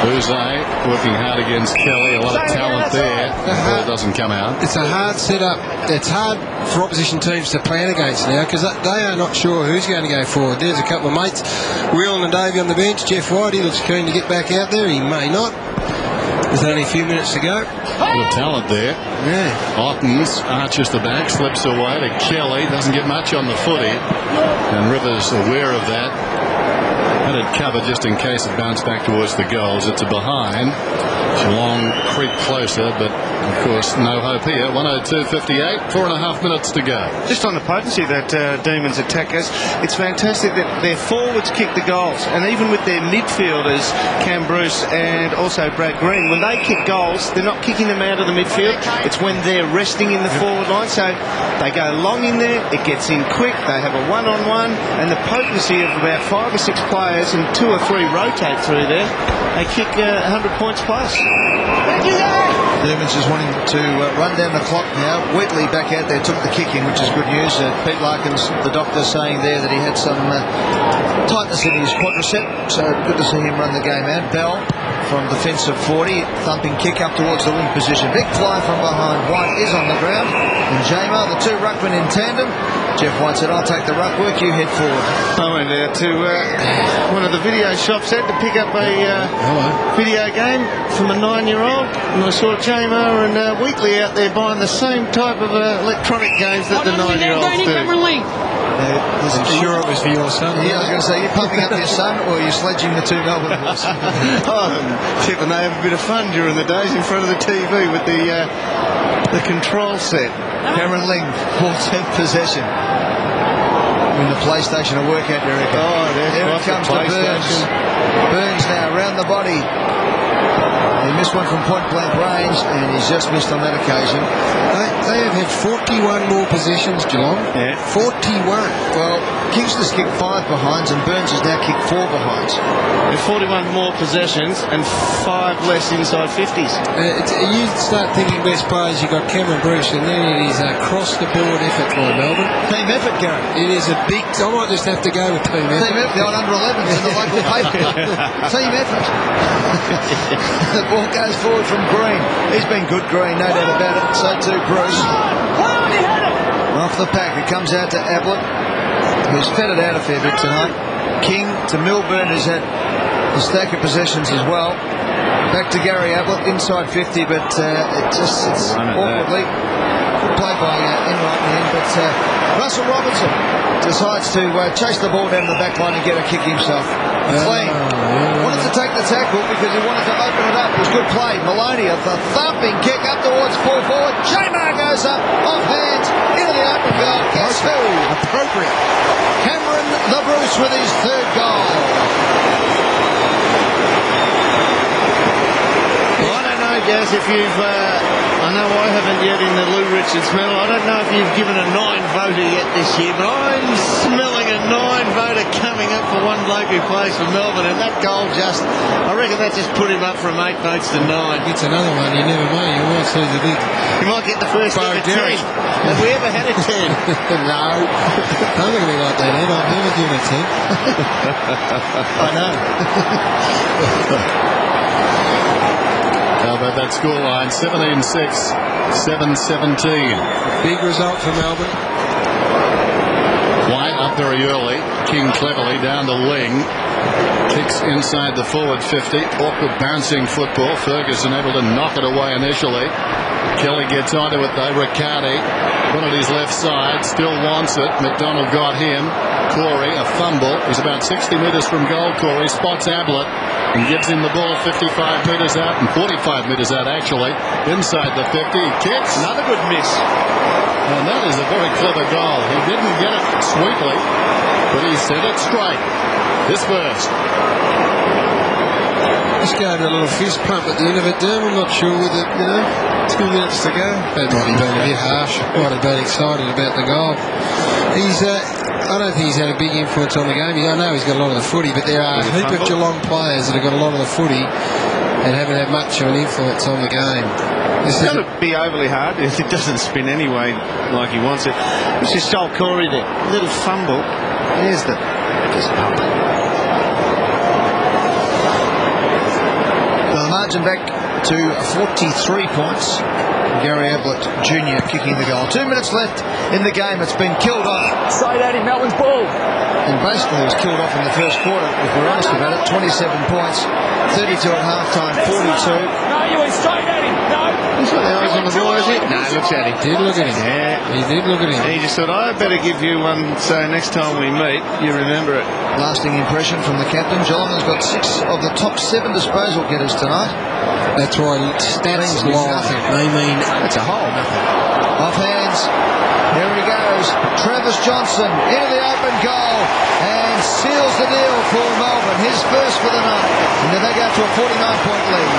Bouze working hard against Kelly. A lot of talent there. The ball doesn't come out. It's a hard setup. It's hard for opposition teams to plan against now because they are not sure who's going to go forward. There's a couple of mates, Whelan and Davey on the bench. Jeff White, he looks keen to get back out there. He may not. There's only a few minutes to go. Good talent there. Yeah. Ottens arches the back, slips away to Kelly. Doesn't get much on the footy. And Rivers aware of that. Had it covered just in case it bounced back towards the goals. It's a behind. Geelong creep closer, but of course no hope here. 102.58, 4.5 minutes to go. Just on the potency that Demons attack us, it's fantastic that their forwards kick the goals, and even with their midfielders, Cam Bruce and also Brad Green, when they kick goals, they're not kicking them out of the midfield. It's when they're resting in the forward line, so they go long in there, it gets in quick, they have a one-on-one, and the potency of about 5 or 6 players and 2 or 3 rotate through there, they kick 100 points plus. Demons is wanting to run down the clock now. Wheatley back out there took the kick in, which is good news. Pete Larkins, the doctor, saying there that he had some tightness in his quadricep, so good to see him run the game out. Bell from defensive 40, thumping kick up towards the wing position. Big fly from behind. White is on the ground, and Jamer, the 2 ruckmen in tandem. Jeff White said, "I'll take the ruck work, you head forward." I went out to one of the video shops had to pick up a video game from a 9-year-old, and I saw Jamer and Wheatley out there buying the same type of electronic games that the 9-year-olds do. I'm sure it was for your son. Yeah, I was going to say, you're pumping up your son, or you're sledging the 2 Melbourne horses? Tip, and they have a bit of fun during the days in front of the TV with the control set. Cameron Ling, 4th possession. In the PlayStation a workout, you reckon? Oh, there it comes to Burns. Burns now around the body. He missed one from point blank range, and he's just missed on that occasion. They have had 41 more possessions, Geelong. Yeah. 41. Well, Kingston's kicked 5 behinds, and Burns has now kicked 4 behinds. With 41 more possessions and 5 less inside 50s. You start thinking best players, you've got Cameron Bruce, and then it is a cross-the-board effort for Melbourne. Team effort, Gary. It is a big... I might just have to go with team effort. Team effort, the old under-11s in the local paper. Team effort. The ball goes forward from Green. He's been good, Green, no doubt about it. So too Bruce. Off the pack, it comes out to Ablett, who's fed it out a fair bit tonight. King to Melbourne, who's had a stack of possessions as well. Back to Gary Ablett, inside 50, but it's awkwardly. Good play by Enright in the end, but Russell Robinson decides to chase the ball down the back line and get a kick himself. Clean. Wanted to take the tackle because he wanted to open it up. It was good play. Maloney, a thumping kick up towards full forward. Jamer goes up, off hands, into the open goal. Guess who? Appropriate. Cameron the Bruce with his 3rd goal. Well, I don't know, Gaz, if you've... I know I haven't yet in the Lou Richards medal. I don't know if you've given a 9-voter yet this year, but I'm smelling a 9-voter coming up for one bloke who plays for Melbourne, and that goal just... I reckon that just put him up from 8 votes to 9. It's another one, you never know. You might see the big... You might get the first ever 10. Have we ever had a 10? No. Don't look at me like that, Ed. I've never given a 10. I know. How about that scoreline? 17-6, 7-17. Big result for Melbourne. White up very early. King cleverly down to Ling. Kicks inside the forward 50. Awkward bouncing football. Ferguson able to knock it away initially. Kelly gets onto it though. Riccardi, one at his left side, still wants it. McDonald got him. Corey, a fumble. He's about 60 metres from goal. Corey spots Ablett and gives him the ball 55 metres out and 45 metres out actually. Inside the 50. He kicks. Another good miss. And that is a very clever goal. He didn't get it sweetly, but he sent it straight. This burst. Just gave it a little fist pump at the end of it, Dan. I'm not sure with it, 2 minutes to go. That might have been a bit harsh. Might have been excited about the goal. I don't think he's had a big influence on the game. I know he's got a lot of the footy, but there are a heap of Geelong players that have got a lot of the footy and haven't had much of an influence on the game. It's got to be overly hard if it doesn't spin anyway like he wants it. It's just Joel Corey there. Little fumble. There's the... Just pump. margin back to 43 points. Gary Ablett Jr. kicking the goal. 2 minutes left in the game. It's been killed off. Straight at him, Melbourne's ball. And basically it was killed off in the first quarter, if we're honest about it. 27 points, 32 at half-time, 42. No, you went straight at him. No. He's got the eyes on the ball, is he? No, he looks at him. He did look at him. Yeah. He did look at him. He just thought, I better give you one so next time we meet, you remember it. Lasting impression from the captain. Geelong has got 6 of the top 7 disposal getters tonight. That's why stats Means lie. nothing. They mean That's a hole, nothing. Off hands. Here he goes. Travis Johnson into the open goal and seals the deal for Melbourne. His first for the night. And then they go to a 49-point lead.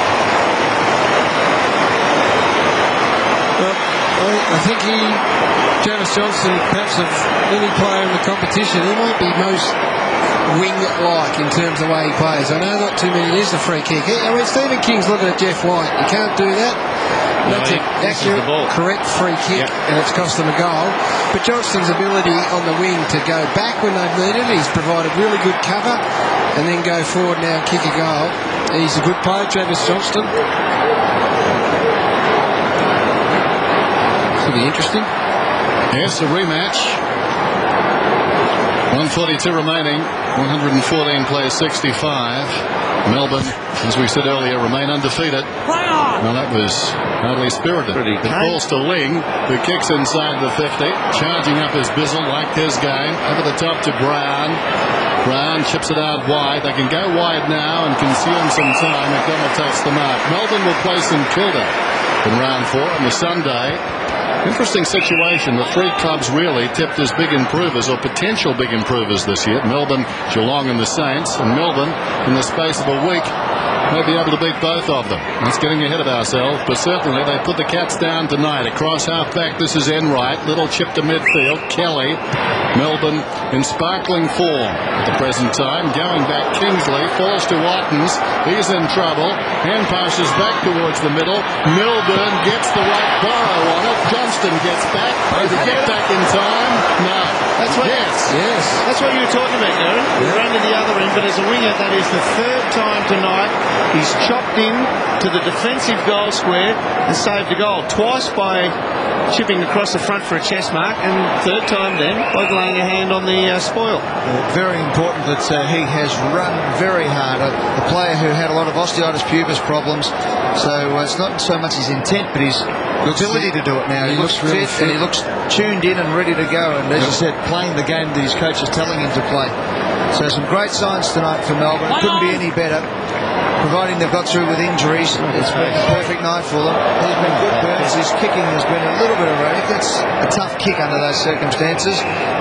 Well, I think Travis Johnson, perhaps of any player in the competition, he might be most wing-like in terms of the way he plays. I know not too many. There's the free kick. I mean, Stephen King's looking at Jeff White. You can't do that. That's an accurate, correct free kick, and it's cost them a goal. But Johnston's ability on the wing to go back when they've needed it, he's provided really good cover, and then go forward now and kick a goal. He's a good player, Travis Johnston. Should be interesting. Yes, a rematch. 142 remaining. 114 plays 65. Melbourne, as we said earlier, remain undefeated. Well, that was hardly spirited. It falls to Ling, who kicks inside the 50, charging up his Bizzle, liked his game. Over the top to Brown. Brown chips it out wide. They can go wide now and consume some time. McDonald takes the mark. Melbourne will play St Kilda in round 4 on the Sunday. Interesting situation. The 3 clubs really tipped as big improvers or potential big improvers this year. Melbourne, Geelong and the Saints. And Melbourne, in the space of a week, may be able to beat both of them. That's getting ahead of ourselves, but certainly they put the Cats down tonight. Across half-back, this is Enright. Little chip to midfield. Kelly. Melbourne in sparkling form at the present time. Going back, Kingsley falls to Wattens. He's in trouble. Hand passes back towards the middle. Melbourne gets the right borrow on it. Johnston gets back. Does he get back in time? No. That's what, Yes. That's what you were talking about, Gary. We ran to the other end, but as a winger, that is the 3rd time tonight he's chopped in to the defensive goal square and saved a goal. Twice by chipping across the front for a chest mark, and 3rd time then by laying a hand on the spoil. Very important that he has run very hard. A player who had a lot of osteitis pubis problems. So it's not so much his intent, but his ability to do it now. He looks really fit and he looks tuned in and ready to go. And as you said, playing the game that his coach is telling him to play. So some great signs tonight for Melbourne. Couldn't be any better. Providing they've got through with injuries, it's been a perfect night for them. He's been good, Burns. His kicking has been a little bit erratic. It's a tough kick under those circumstances.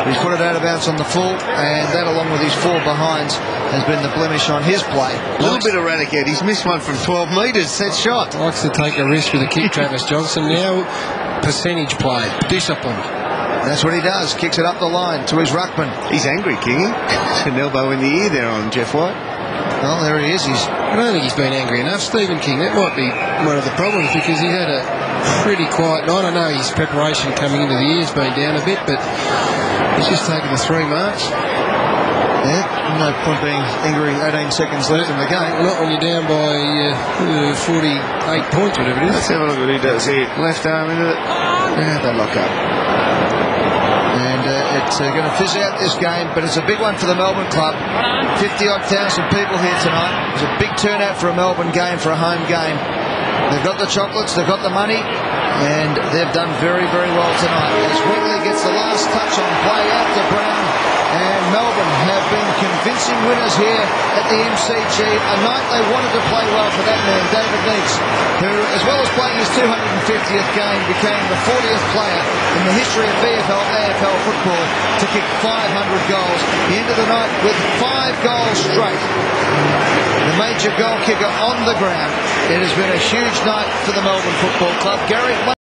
He's put it out of bounds on the full, and that, along with his 4 behinds, has been the blemish on his play. A little bit erratic, Ed. He's missed one from 12 metres. Set shot. Likes to take a risk with a kick, Travis Johnson. Now, percentage play, disciplined. That's what he does. Kicks it up the line to his ruckman. He's angry, Kingy. An elbow in the ear there on Jeff White. Well, there he is. I don't think he's been angry enough, Stephen King. That might be one of the problems, because he had a pretty quiet night. I know his preparation coming into the year has been down a bit, but he's just taken the 3 marks. Yeah, no point being angry. 18 seconds left in the game. Not when you're down by 48 points, whatever it is. Let's have a look at what he does here. Left arm into it. Yeah, they lock up. And it's going to fizz out this game, but it's a big one for the Melbourne club. 50-odd thousand people here tonight. It's a big turnout for a Melbourne game, for a home game. They've got the chocolates, they've got the money, and they've done very, very well tonight. As Wegley gets the last touch on play after Brown, and Melbourne have been convincing winners here at the MCG. A night they wanted to play well for that man, David Neitz, who, as well as playing his 250th game, became the 40th player in the history of VFL, AFL football to kick 500 goals. He ended the night with 5 goals straight. The major goal kicker on the ground. It has been a huge night for the Melbourne Football Club. Gary.